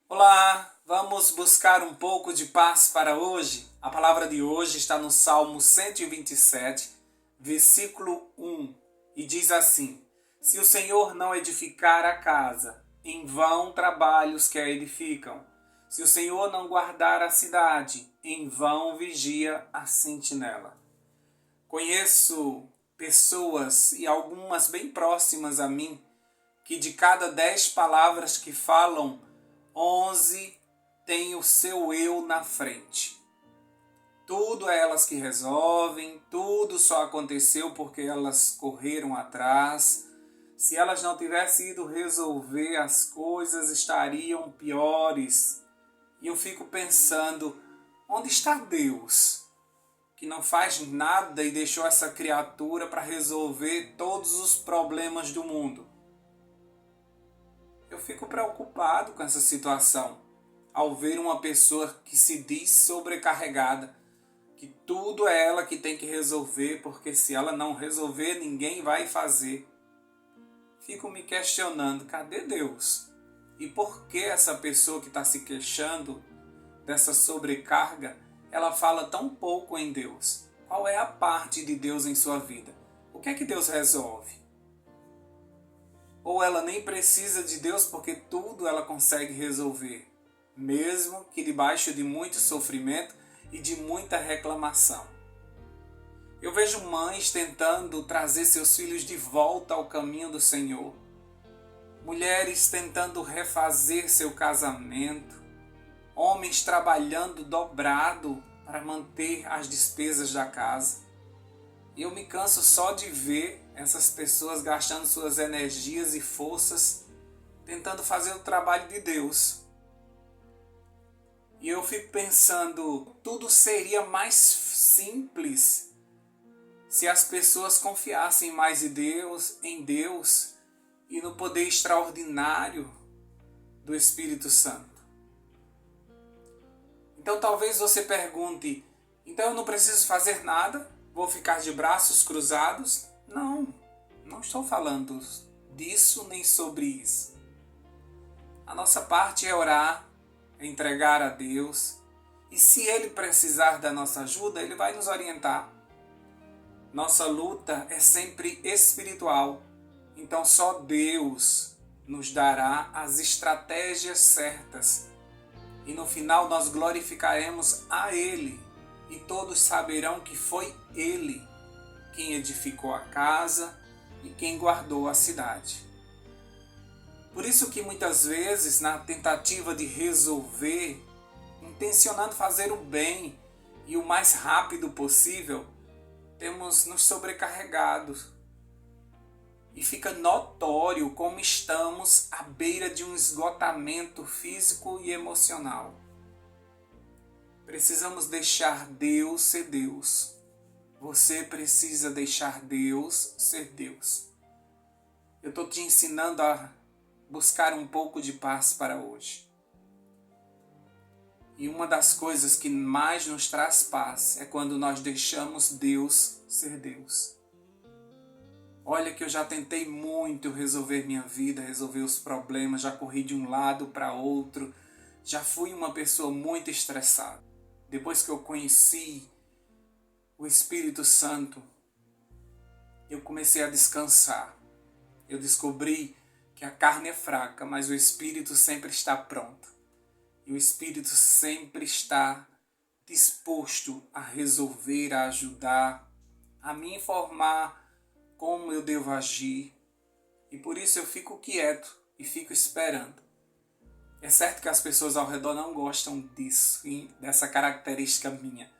Olá, vamos buscar um pouco de paz para hoje? A palavra de hoje está no Salmo 127, versículo 1, e diz assim: Se o Senhor não edificar a casa, em vão trabalham os que a edificam. Se o Senhor não guardar a cidade, em vão vigia a sentinela. Conheço pessoas, e algumas bem próximas a mim, que de cada 10 palavras que falam, 11 tem o seu eu na frente. Tudo é elas que resolvem, tudo só aconteceu porque elas correram atrás. Se elas não tivessem ido resolver, as coisas estariam piores. E eu fico pensando, onde está Deus? Que não faz nada e deixou essa criatura para resolver todos os problemas do mundo. Eu fico preocupado com essa situação, ao ver uma pessoa que se diz sobrecarregada, que tudo é ela que tem que resolver, porque se ela não resolver, ninguém vai fazer. Fico me questionando, cadê Deus? E por que essa pessoa que está se queixando dessa sobrecarga, ela fala tão pouco em Deus? Qual é a parte de Deus em sua vida? O que é que Deus resolve? Ou ela nem precisa de Deus porque tudo ela consegue resolver, mesmo que debaixo de muito sofrimento e de muita reclamação. Eu vejo mães tentando trazer seus filhos de volta ao caminho do Senhor, mulheres tentando refazer seu casamento, homens trabalhando dobrado para manter as despesas da casa. E eu me canso só de ver essas pessoas gastando suas energias e forças tentando fazer o trabalho de Deus. E eu fico pensando, tudo seria mais simples se as pessoas confiassem mais em Deus e no poder extraordinário do Espírito Santo. Então talvez você pergunte, então eu não preciso fazer nada? Vou ficar de braços cruzados? Não, não estou falando disso nem sobre isso. A nossa parte é orar, é entregar a Deus. E se Ele precisar da nossa ajuda, Ele vai nos orientar. Nossa luta é sempre espiritual. Então só Deus nos dará as estratégias certas. E no final nós glorificaremos a Ele. E todos saberão que foi Ele quem edificou a casa e quem guardou a cidade. Por isso que muitas vezes, na tentativa de resolver, intencionando fazer o bem e o mais rápido possível, temos nos sobrecarregado. E fica notório como estamos à beira de um esgotamento físico e emocional. Precisamos deixar Deus ser Deus. Você precisa deixar Deus ser Deus. Eu estou te ensinando a buscar um pouco de paz para hoje. E uma das coisas que mais nos traz paz é quando nós deixamos Deus ser Deus. Olha que eu já tentei muito resolver minha vida, resolver os problemas, já corri de um lado para outro, já fui uma pessoa muito estressada. Depois que eu conheci o Espírito Santo, eu comecei a descansar. Eu descobri que a carne é fraca, mas o Espírito sempre está pronto. E o Espírito sempre está disposto a resolver, a ajudar, a me informar como eu devo agir. E por isso eu fico quieto e fico esperando. É certo que as pessoas ao redor não gostam disso, dessa característica minha.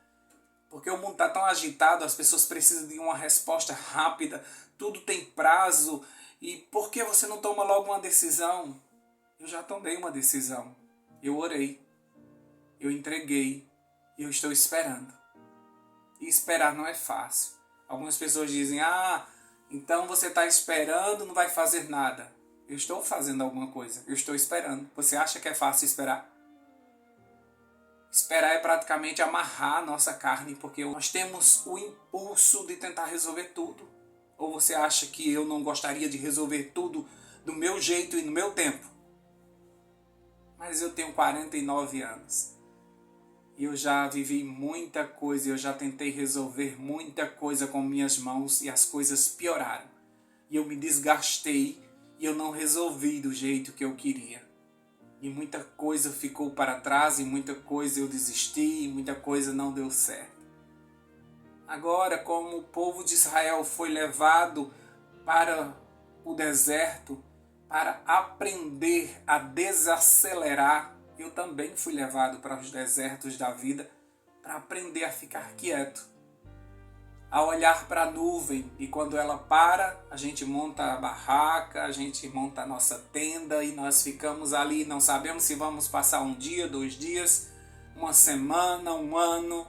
Porque o mundo está tão agitado, as pessoas precisam de uma resposta rápida, tudo tem prazo. E por que você não toma logo uma decisão? Eu já tomei uma decisão. Eu orei, eu entreguei, e eu estou esperando. E esperar não é fácil. Algumas pessoas dizem, então você está esperando, não vai fazer nada. Eu estou fazendo alguma coisa, eu estou esperando. Você acha que é fácil esperar? Esperar é praticamente amarrar a nossa carne, porque nós temos o impulso de tentar resolver tudo. Ou você acha que eu não gostaria de resolver tudo do meu jeito e no meu tempo? Mas eu tenho 49 anos. E eu já vivi muita coisa, eu já tentei resolver muita coisa com minhas mãos e as coisas pioraram. E eu me desgastei e eu não resolvi do jeito que eu queria. E muita coisa ficou para trás e muita coisa eu desisti e muita coisa não deu certo. Agora, como o povo de Israel foi levado para o deserto para aprender a desacelerar, eu também fui levado para os desertos da vida para aprender a ficar quieto, a olhar para a nuvem, e quando ela para, a gente monta a barraca, a gente monta a nossa tenda e nós ficamos ali, não sabemos se vamos passar um dia, 2 dias, uma semana, um ano.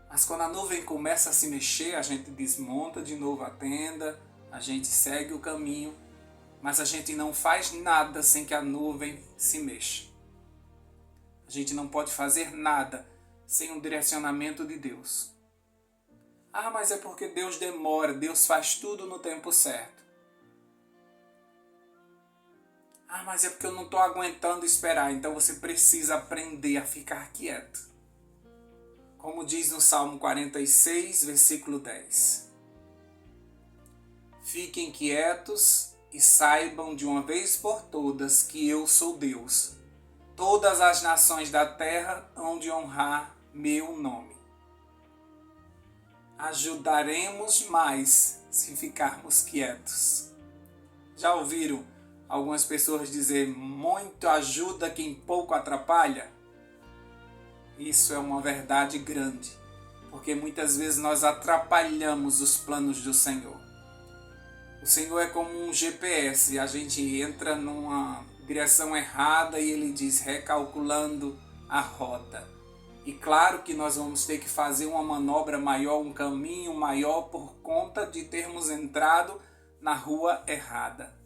Mas quando a nuvem começa a se mexer, a gente desmonta de novo a tenda, a gente segue o caminho, mas a gente não faz nada sem que a nuvem se mexa. A gente não pode fazer nada sem um direcionamento de Deus. Ah, mas é porque Deus demora, Deus faz tudo no tempo certo. Ah, mas é porque eu não estou aguentando esperar, então você precisa aprender a ficar quieto. Como diz no Salmo 46, versículo 10. Fiquem quietos e saibam de uma vez por todas que eu sou Deus. Todas as nações da terra hão de honrar meu nome. Ajudaremos mais se ficarmos quietos. Já ouviram algumas pessoas dizer muito ajuda quem pouco atrapalha? Isso é uma verdade grande, porque muitas vezes nós atrapalhamos os planos do Senhor. O Senhor é como um GPS, a gente entra numa direção errada e Ele diz recalculando a rota. E claro que nós vamos ter que fazer uma manobra maior, um caminho maior por conta de termos entrado na rua errada.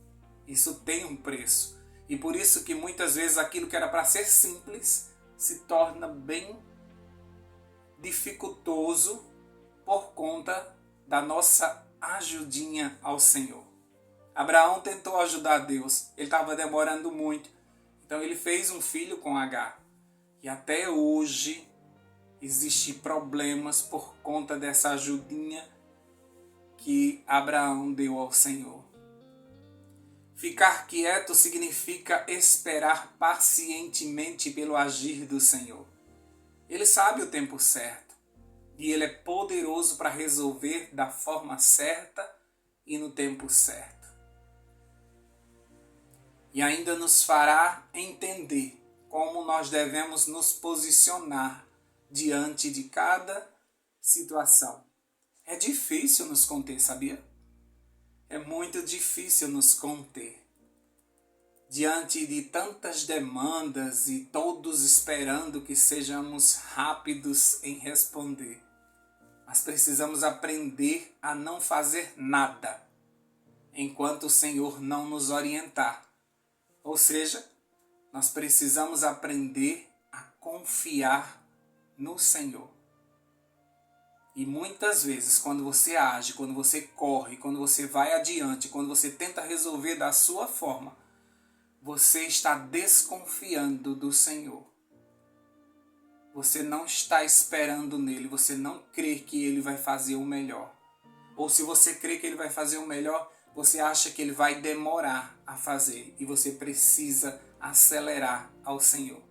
Isso tem um preço. E por isso que muitas vezes aquilo que era para ser simples se torna bem dificultoso por conta da nossa ajudinha ao Senhor. Abraão tentou ajudar Deus, ele estava demorando muito, então ele fez um filho com Agar. E até hoje existem problemas por conta dessa ajudinha que Abraão deu ao Senhor. Ficar quieto significa esperar pacientemente pelo agir do Senhor. Ele sabe o tempo certo e Ele é poderoso para resolver da forma certa e no tempo certo. E ainda nos fará entender como nós devemos nos posicionar diante de cada situação. É difícil nos conter, sabia? É muito difícil nos conter. Diante de tantas demandas e todos esperando que sejamos rápidos em responder. Mas precisamos aprender a não fazer nada enquanto o Senhor não nos orientar. Ou seja, nós precisamos aprender a confiar no Senhor. E muitas vezes, quando você age, quando você corre, quando você vai adiante, quando você tenta resolver da sua forma, você está desconfiando do Senhor. Você não está esperando nele, você não crê que ele vai fazer o melhor. Ou se você crê que ele vai fazer o melhor, você acha que ele vai demorar a fazer e você precisa acelerar ao Senhor.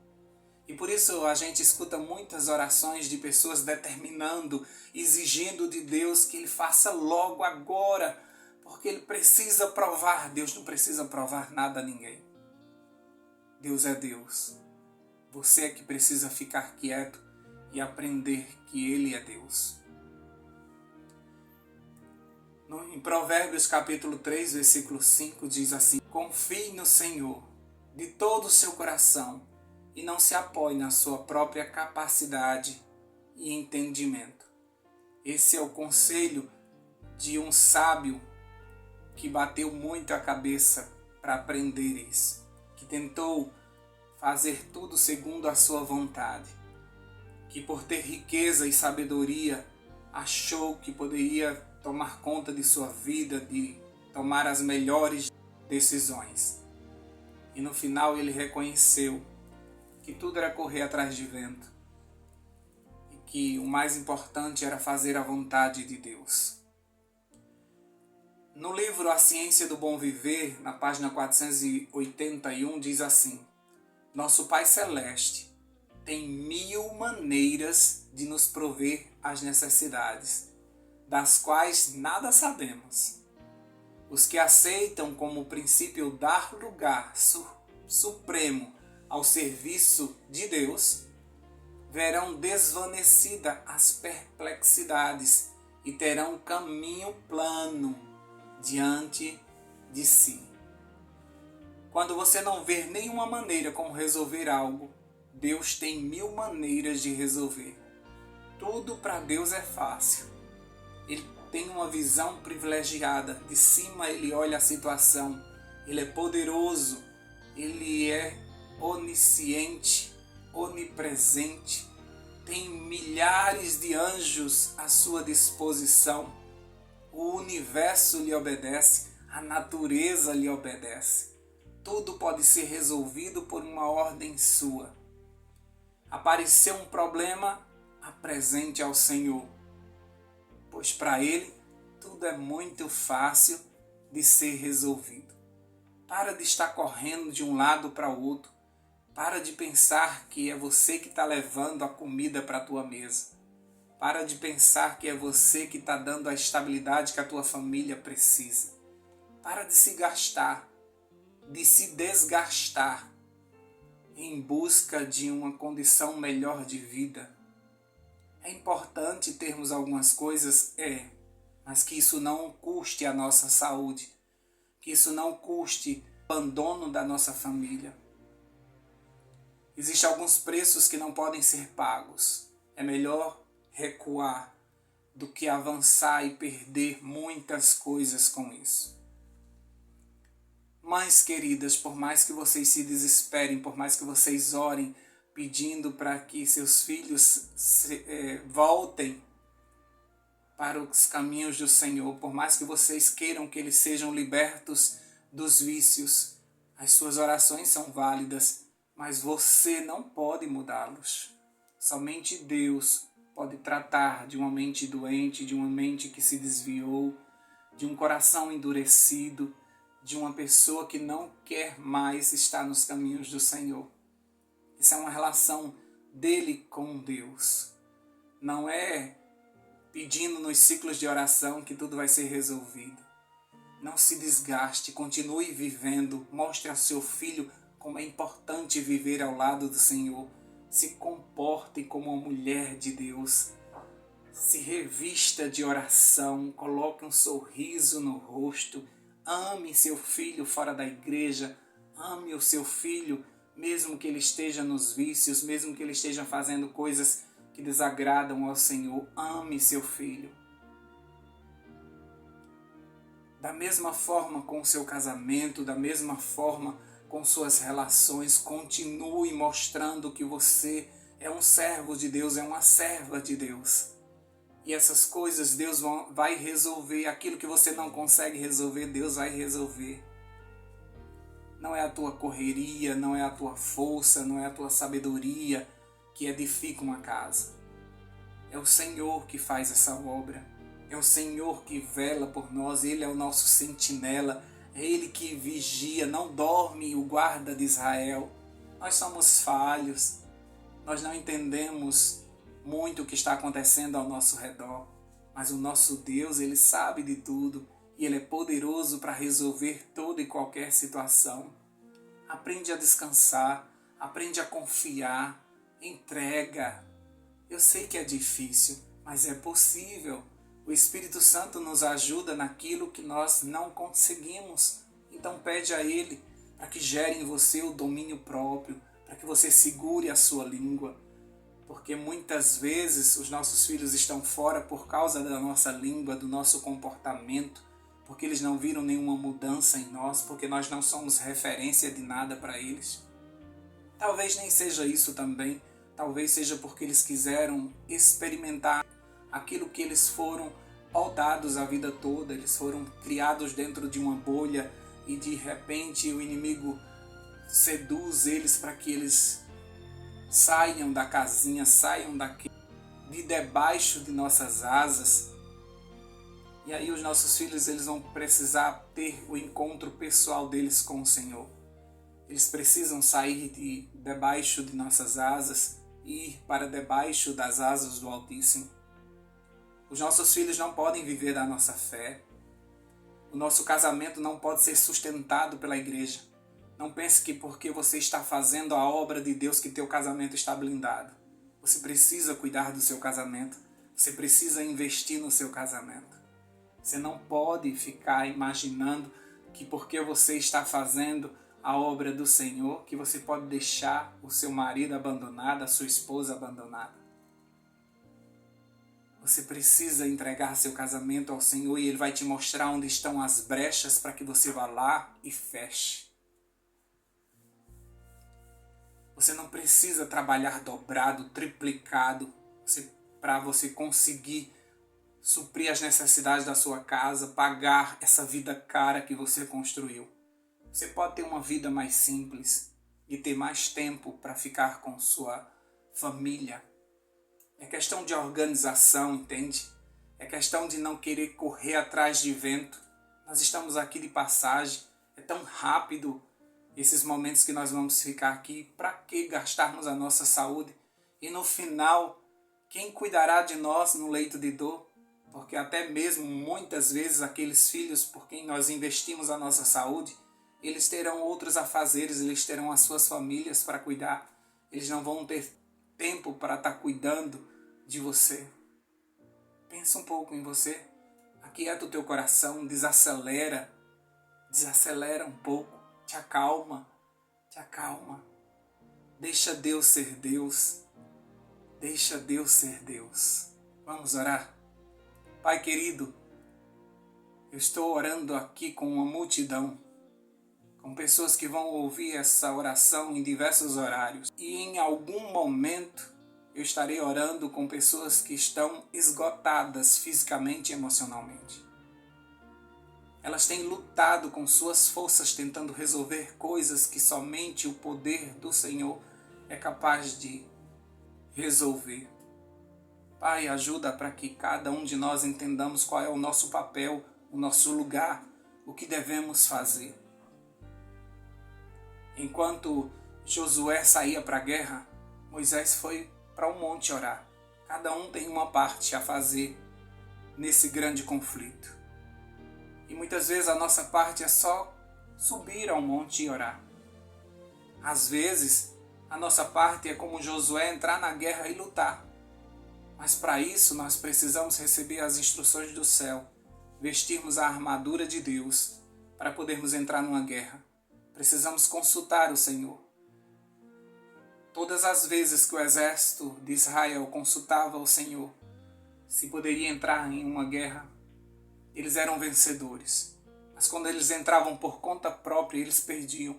E por isso a gente escuta muitas orações de pessoas determinando, exigindo de Deus que Ele faça logo agora, porque Ele precisa provar. Deus não precisa provar nada a ninguém. Deus é Deus. Você é que precisa ficar quieto e aprender que Ele é Deus. Em Provérbios capítulo 3, versículo 5 diz assim: confie no Senhor de todo o seu coração e não se apoie na sua própria capacidade e entendimento. Esse é o conselho de um sábio que bateu muito a cabeça para aprender isso, que tentou fazer tudo segundo a sua vontade, que por ter riqueza e sabedoria achou que poderia tomar conta de sua vida, de tomar as melhores decisões. E no final ele reconheceu que tudo era correr atrás de vento e que o mais importante era fazer a vontade de Deus. No livro A Ciência do Bom Viver, na página 481, diz assim: Nosso Pai Celeste tem 1000 maneiras de nos prover as necessidades, das quais nada sabemos. Os que aceitam como princípio dar lugar supremo ao serviço de Deus, verão desvanecida as perplexidades e terão caminho plano diante de si. Quando você não ver nenhuma maneira como resolver algo, Deus tem 1000 maneiras de resolver. Tudo para Deus é fácil. Ele tem uma visão privilegiada. De cima ele olha a situação. Ele é poderoso. Ele é onisciente, onipresente. Tem milhares de anjos à sua disposição. O universo lhe obedece. A natureza lhe obedece. Tudo pode ser resolvido por uma ordem sua. Apareceu um problema, apresente ao Senhor, pois para Ele tudo é muito fácil de ser resolvido. Para de estar correndo de um lado para o outro. Para de pensar que é você que está levando a comida para a tua mesa. Para de pensar que é você que está dando a estabilidade que a tua família precisa. Para de se gastar, de se desgastar em busca de uma condição melhor de vida. É importante termos algumas coisas, mas que isso não custe a nossa saúde, que isso não custe o abandono da nossa família. Existem alguns preços que não podem ser pagos. É melhor recuar do que avançar e perder muitas coisas com isso. Mães queridas, por mais que vocês se desesperem, por mais que vocês orem pedindo para que seus filhos voltem para os caminhos do Senhor, por mais que vocês queiram que eles sejam libertos dos vícios, as suas orações são válidas, mas você não pode mudá-los. Somente Deus pode tratar de uma mente doente, de uma mente que se desviou, de um coração endurecido, de uma pessoa que não quer mais estar nos caminhos do Senhor. Isso é uma relação dele com Deus. Não é pedindo nos ciclos de oração que tudo vai ser resolvido. Não se desgaste, continue vivendo, mostre ao seu filho como é importante viver ao lado do Senhor. Se comporte como uma mulher de Deus. Se revista de oração, coloque um sorriso no rosto. Ame seu filho fora da igreja, ame o seu filho, mesmo que ele esteja nos vícios, mesmo que ele esteja fazendo coisas que desagradam ao Senhor. Ame seu filho. Da mesma forma com o seu casamento, da mesma forma com suas relações, continue mostrando que você é um servo de Deus, é uma serva de Deus. E essas coisas Deus vai resolver. Aquilo que você não consegue resolver, Deus vai resolver. Não é a tua correria, não é a tua força, não é a tua sabedoria que edifica uma casa. É o Senhor que faz essa obra. É o Senhor que vela por nós. Ele é o nosso sentinela. É Ele que vigia, não dorme o guarda de Israel. Nós somos falhos. Nós não entendemos muito o que está acontecendo ao nosso redor, mas o nosso Deus, Ele sabe de tudo e Ele é poderoso para resolver toda e qualquer situação. Aprende a descansar, aprende a confiar, entrega. Eu sei que é difícil, mas é possível. O Espírito Santo nos ajuda naquilo que nós não conseguimos. Então pede a Ele para que gere em você o domínio próprio, para que você segure a sua língua. Porque muitas vezes os nossos filhos estão fora por causa da nossa língua, do nosso comportamento, porque eles não viram nenhuma mudança em nós, porque nós não somos referência de nada para eles. Talvez nem seja isso também, talvez seja porque eles quiseram experimentar aquilo que eles foram podados a vida toda, eles foram criados dentro de uma bolha e de repente o inimigo seduz eles para que eles saiam da casinha, saiam daqui, de debaixo de nossas asas. E aí os nossos filhos, eles vão precisar ter o encontro pessoal deles com o Senhor. Eles precisam sair de debaixo de nossas asas e ir para debaixo das asas do Altíssimo. Os nossos filhos não podem viver da nossa fé. O nosso casamento não pode ser sustentado pela igreja. Não pense que porque você está fazendo a obra de Deus que teu casamento está blindado. Você precisa cuidar do seu casamento. Você precisa investir no seu casamento. Você não pode ficar imaginando que porque você está fazendo a obra do Senhor, que você pode deixar o seu marido abandonado, a sua esposa abandonada. Você precisa entregar seu casamento ao Senhor e Ele vai te mostrar onde estão as brechas para que você vá lá e feche. Você não precisa trabalhar dobrado, triplicado, para você conseguir suprir as necessidades da sua casa, pagar essa vida cara que você construiu. Você pode ter uma vida mais simples e ter mais tempo para ficar com sua família. É questão de organização, entende? É questão de não querer correr atrás de vento. Nós estamos aqui de passagem. É tão rápido esses momentos que nós vamos ficar aqui. Para que gastarmos a nossa saúde? E no final, quem cuidará de nós no leito de dor? Porque até mesmo muitas vezes aqueles filhos por quem nós investimos a nossa saúde, eles terão outros afazeres, eles terão as suas famílias para cuidar. Eles não vão ter tempo para estar cuidando de você. Pensa um pouco em você. Aquieta o teu coração, desacelera um pouco, te acalma. Deixa Deus ser Deus. Deixa Deus ser Deus. Vamos orar? Pai querido, eu estou orando aqui com uma multidão, com pessoas que vão ouvir essa oração em diversos horários. E em algum momento eu estarei orando com pessoas que estão esgotadas fisicamente e emocionalmente. Elas têm lutado com suas forças tentando resolver coisas que somente o poder do Senhor é capaz de resolver. Pai, ajuda para que cada um de nós entendamos qual é o nosso papel, o nosso lugar, o que devemos fazer. Enquanto Josué saía para a guerra, Moisés foi para um monte orar. Cada um tem uma parte a fazer nesse grande conflito. E muitas vezes a nossa parte é só subir ao monte e orar. Às vezes, a nossa parte é como Josué entrar na guerra e lutar. Mas para isso nós precisamos receber as instruções do céu, vestirmos a armadura de Deus para podermos entrar numa guerra. Precisamos consultar o Senhor. Todas as vezes que o exército de Israel consultava o Senhor, se poderia entrar em uma guerra, eles eram vencedores. Mas quando eles entravam por conta própria, eles perdiam.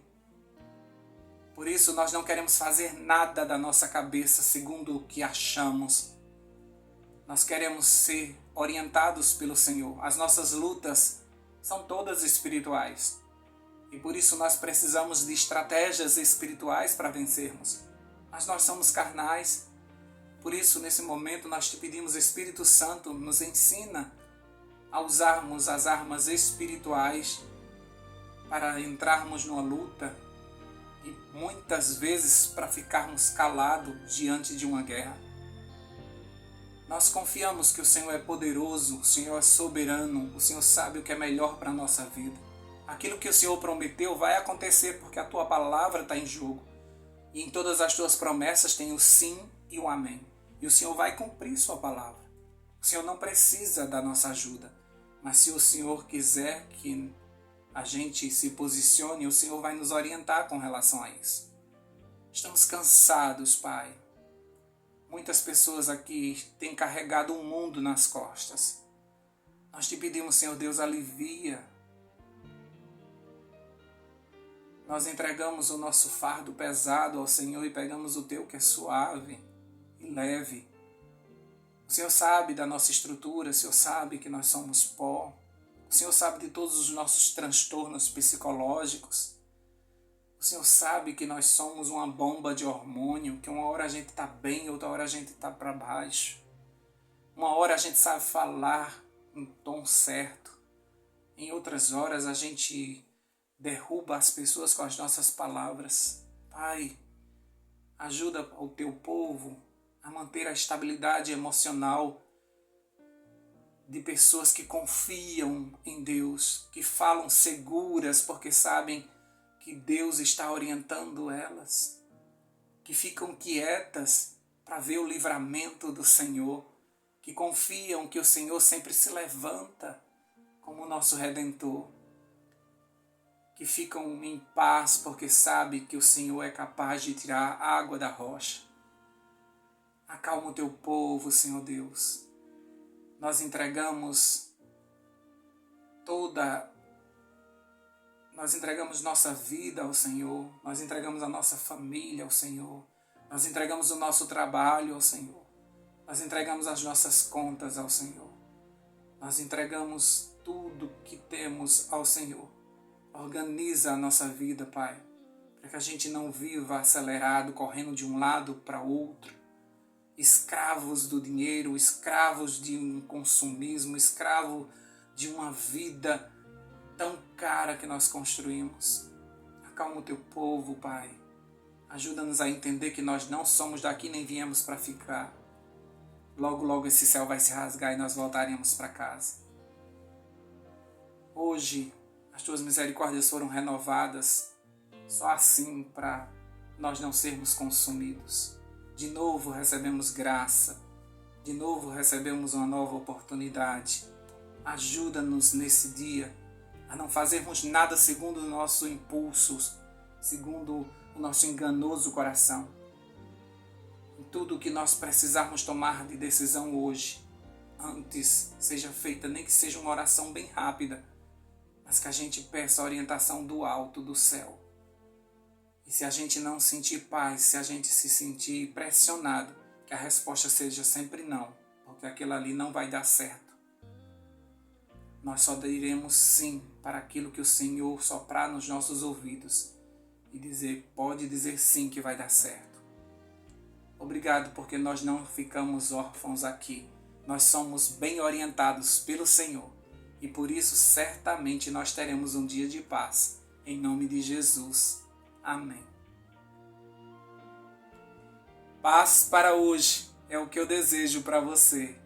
Por isso nós não queremos fazer nada da nossa cabeça segundo o que achamos. Nós queremos ser orientados pelo Senhor. As nossas lutas são todas espirituais. E por isso nós precisamos de estratégias espirituais para vencermos. Mas nós somos carnais. Por isso, nesse momento, nós te pedimos, Espírito Santo, nos ensina a usarmos as armas espirituais para entrarmos numa luta e muitas vezes para ficarmos calados diante de uma guerra. Nós confiamos que o Senhor é poderoso, o Senhor é soberano, o Senhor sabe o que é melhor para a nossa vida. Aquilo que o Senhor prometeu vai acontecer porque a tua palavra está em jogo. E em todas as tuas promessas tem o sim e o amém. E o Senhor vai cumprir sua palavra. O Senhor não precisa da nossa ajuda. Mas se o Senhor quiser que a gente se posicione, o Senhor vai nos orientar com relação a isso. Estamos cansados, Pai. Muitas pessoas aqui têm carregado um mundo nas costas. Nós te pedimos, Senhor Deus, alivia. Nós entregamos o nosso fardo pesado ao Senhor e pegamos o teu que é suave e leve. O Senhor sabe da nossa estrutura, o Senhor sabe que nós somos pó. O Senhor sabe de todos os nossos transtornos psicológicos. O Senhor sabe que nós somos uma bomba de hormônio, que uma hora a gente está bem, outra hora a gente está para baixo. Uma hora a gente sabe falar em tom certo, em outras horas a gente derruba as pessoas com as nossas palavras. Pai, ajuda o teu povo a manter a estabilidade emocional de pessoas que confiam em Deus, que falam seguras porque sabem que Deus está orientando elas, que ficam quietas para ver o livramento do Senhor, que confiam que o Senhor sempre se levanta como o nosso Redentor, que ficam em paz porque sabem que o Senhor é capaz de tirar a água da rocha. Acalma o teu povo, Senhor Deus. Nós entregamos nossa vida ao Senhor, nós entregamos a nossa família ao Senhor, nós entregamos o nosso trabalho ao Senhor, nós entregamos as nossas contas ao Senhor, nós entregamos tudo que temos ao Senhor. Organiza a nossa vida, Pai, para que a gente não viva acelerado, correndo de um lado para outro, escravos do dinheiro, escravos de um consumismo, escravo de uma vida tão cara que nós construímos. Acalma o teu povo, Pai. Ajuda-nos a entender que nós não somos daqui nem viemos para ficar. Logo, logo esse céu vai se rasgar e nós voltaremos para casa. Hoje, as tuas misericórdias foram renovadas só assim para nós não sermos consumidos. De novo recebemos graça, de novo recebemos uma nova oportunidade. Ajuda-nos nesse dia a não fazermos nada segundo o nosso impulso, segundo o nosso enganoso coração. Em tudo o que nós precisarmos tomar de decisão hoje, antes seja feita, nem que seja uma oração bem rápida, mas que a gente peça a orientação do alto, do céu. E se a gente não sentir paz, se a gente se sentir pressionado, que a resposta seja sempre não, porque aquilo ali não vai dar certo. Nós só diremos sim para aquilo que o Senhor soprar nos nossos ouvidos e pode dizer sim que vai dar certo. Obrigado porque nós não ficamos órfãos aqui. Nós somos bem orientados pelo Senhor e por isso certamente nós teremos um dia de paz. Em nome de Jesus. Amém. Paz para hoje é o que eu desejo para você.